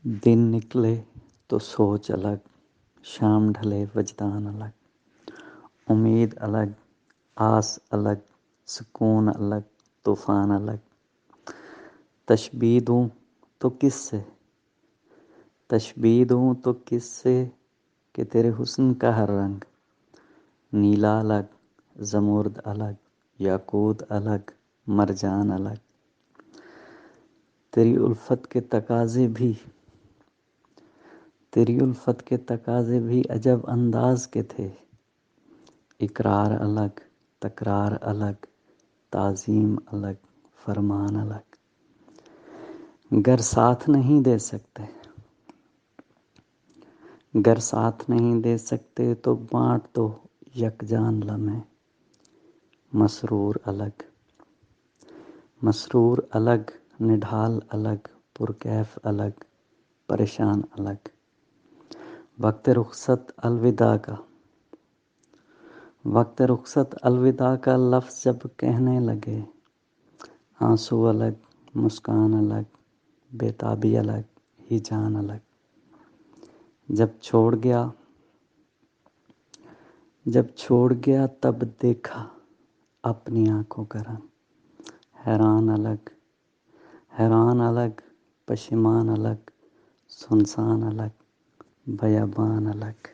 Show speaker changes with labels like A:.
A: دن نکلے تو سوچ الگ، شام ڈھلے وجدان الگ، امید الگ، آس الگ، سکون الگ، طوفان الگ۔ تشبیہ دوں تو کس سے، تشبیہ دوں تو کس سے کہ تیرے حسن کا ہر رنگ نیلا الگ، زمرد الگ، یاقوت الگ، مرجان الگ۔ تیری الفت کے تقاضے بھی، تیری الفت کے تقاضے بھی عجب انداز کے تھے، اقرار الگ، تکرار الگ، تعظیم الگ، فرمان الگ۔ گر ساتھ نہیں دے سکتے، گر ساتھ نہیں دے سکتے تو بانٹ دو یکجان لمحے، مسرور الگ، مسرور الگ، نڈھال الگ، پرکیف الگ، پریشان الگ۔ وقت رخصت الوداع کا، وقت رخصت الوداع کا لفظ جب کہنے لگے، آنسو الگ، مسکان الگ، بےتابی الگ، ہیجان الگ۔ جب چھوڑ گیا، جب چھوڑ گیا تب دیکھا اپنی آنکھوں کا رنگ، حیران الگ، حیران الگ، پشیمان الگ، سنسان الگ، بیابان الگ۔